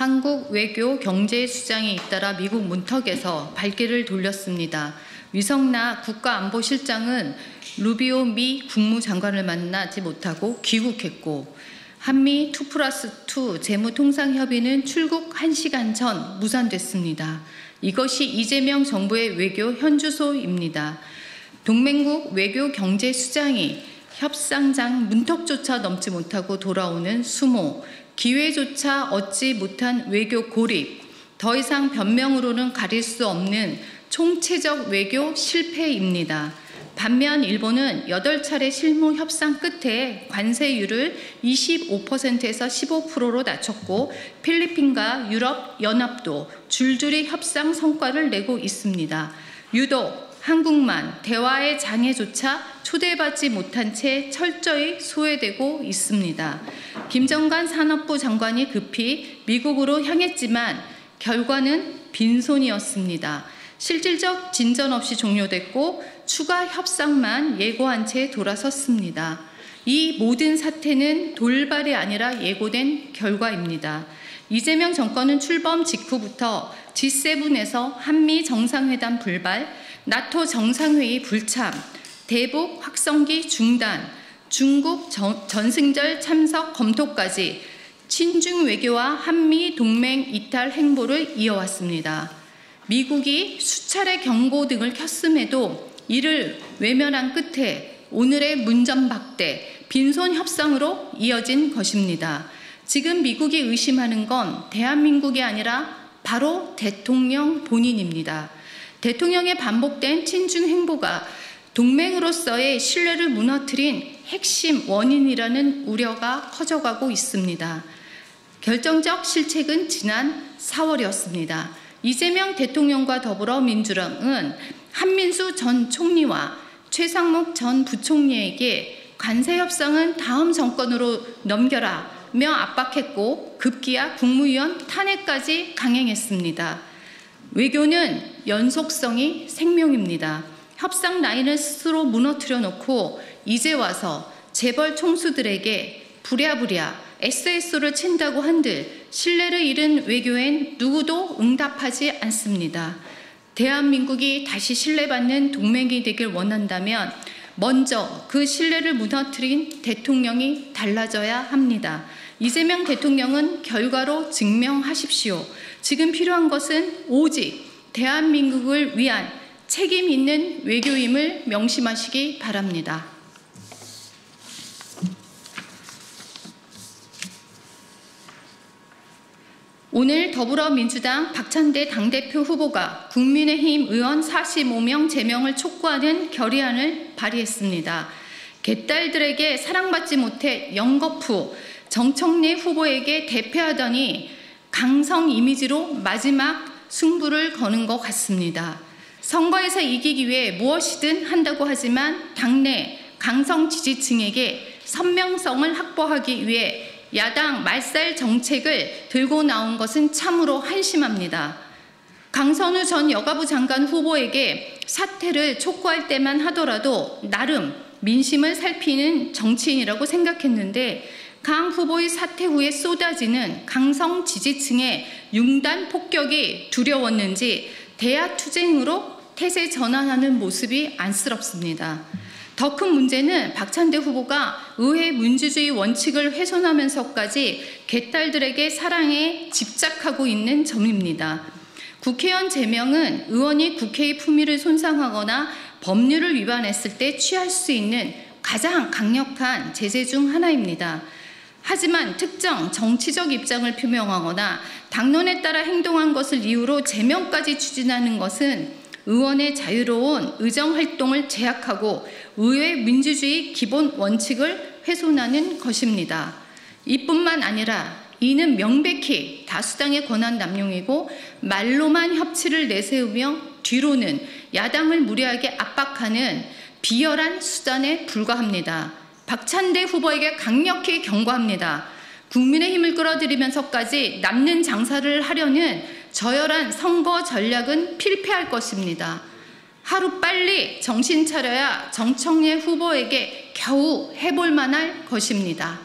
한국 외교 경제수장이 잇따라 미국 문턱에서 발길을 돌렸습니다. 위성나 국가안보실장은 루비오 미 국무장관을 만나지 못하고 귀국했고, 한미 2+2 재무통상협의는 출국 1시간 전 무산됐습니다. 이것이 이재명 정부의 외교 현주소입니다. 동맹국 외교 경제수장이 협상장 문턱조차 넘지 못하고 돌아오는 수모, 기회조차 얻지 못한 외교 고립, 더 이상 변명으로는 가릴 수 없는 총체적 외교 실패입니다. 반면 일본은 8차례 실무 협상 끝에 관세율을 25%에서 15%로 낮췄고, 필리핀과 유럽연합도 줄줄이 협상 성과를 내고 있습니다. 유독 한국만 대화의 장애조차 초대받지 못한 채 철저히 소외되고 있습니다. 김정관 산업부 장관이 급히 미국으로 향했지만 결과는 빈손이었습니다. 실질적 진전 없이 종료됐고 추가 협상만 예고한 채 돌아섰습니다. 이 모든 사태는 돌발이 아니라 예고된 결과입니다. 이재명 정권은 출범 직후부터 G7에서 한미 정상회담 불발, 나토 정상회의 불참, 대북 확성기 중단, 중국 전승절 참석 검토까지 친중 외교와 한미 동맹 이탈 행보를 이어왔습니다. 미국이 수차례 경고 등을 켰음에도 이를 외면한 끝에 오늘의 문전박대, 빈손 협상으로 이어진 것입니다. 지금 미국이 의심하는 건 대한민국이 아니라 바로 대통령 본인입니다. 대통령의 반복된 친중 행보가 동맹으로서의 신뢰를 무너뜨린 핵심 원인이라는 우려가 커져가고 있습니다. 결정적 실책은 지난 4월이었습니다. 이재명 대통령과 더불어 민주당은 한민수 전 총리와 최상목 전 부총리에게 관세 협상은 다음 정권으로 넘겨라며 압박했고, 급기야 국무위원 탄핵까지 강행했습니다. 외교는 연속성이 생명입니다. 협상 라인을 스스로 무너뜨려 놓고 이제 와서 재벌 총수들에게 부랴부랴 SSO를 친다고 한들 신뢰를 잃은 외교엔 누구도 응답하지 않습니다. 대한민국이 다시 신뢰받는 동맹이 되길 원한다면 먼저 그 신뢰를 무너뜨린 대통령이 달라져야 합니다. 이재명 대통령은 결과로 증명하십시오. 지금 필요한 것은 오직 대한민국을 위한 책임 있는 외교임을 명심하시기 바랍니다. 오늘 더불어민주당 박찬대 당대표 후보가 국민의힘 의원 45명 제명을 촉구하는 결의안을 발의했습니다. 개딸들에게 사랑받지 못해 연거푸 정청래 후보에게 대패하더니 강성 이미지로 마지막 승부를 거는 것 같습니다. 선거에서 이기기 위해 무엇이든 한다고 하지만 당내 강성 지지층에게 선명성을 확보하기 위해 야당 말살 정책을 들고 나온 것은 참으로 한심합니다. 강선우 전 여가부 장관 후보에게 사퇴를 촉구할 때만 하더라도 나름 민심을 살피는 정치인이라고 생각했는데, 강 후보의 사퇴 후에 쏟아지는 강성 지지층의 융단 폭격이 두려웠는지 대야투쟁으로 태세 전환하는 모습이 안쓰럽습니다. 더 큰 문제는 박찬대 후보가 의회 민주주의 원칙을 훼손하면서까지 개딸들에게 사랑에 집착하고 있는 점입니다. 국회의원 제명은 의원이 국회의 품위를 손상하거나 법률을 위반했을 때 취할 수 있는 가장 강력한 제재 중 하나입니다. 하지만 특정 정치적 입장을 표명하거나 당론에 따라 행동한 것을 이유로 제명까지 추진하는 것은 의원의 자유로운 의정활동을 제약하고 의회 민주주의 기본 원칙을 훼손하는 것입니다. 이뿐만 아니라 이는 명백히 다수당의 권한 남용이고 말로만 협치를 내세우며 뒤로는 야당을 무리하게 압박하는 비열한 수단에 불과합니다. 박찬대 후보에게 강력히 경고합니다. 국민의힘을 끌어들이면서까지 남는 장사를 하려는 저열한 선거 전략은 필패할 것입니다. 하루빨리 정신 차려야 정청래 후보에게 겨우 해볼 만할 것입니다.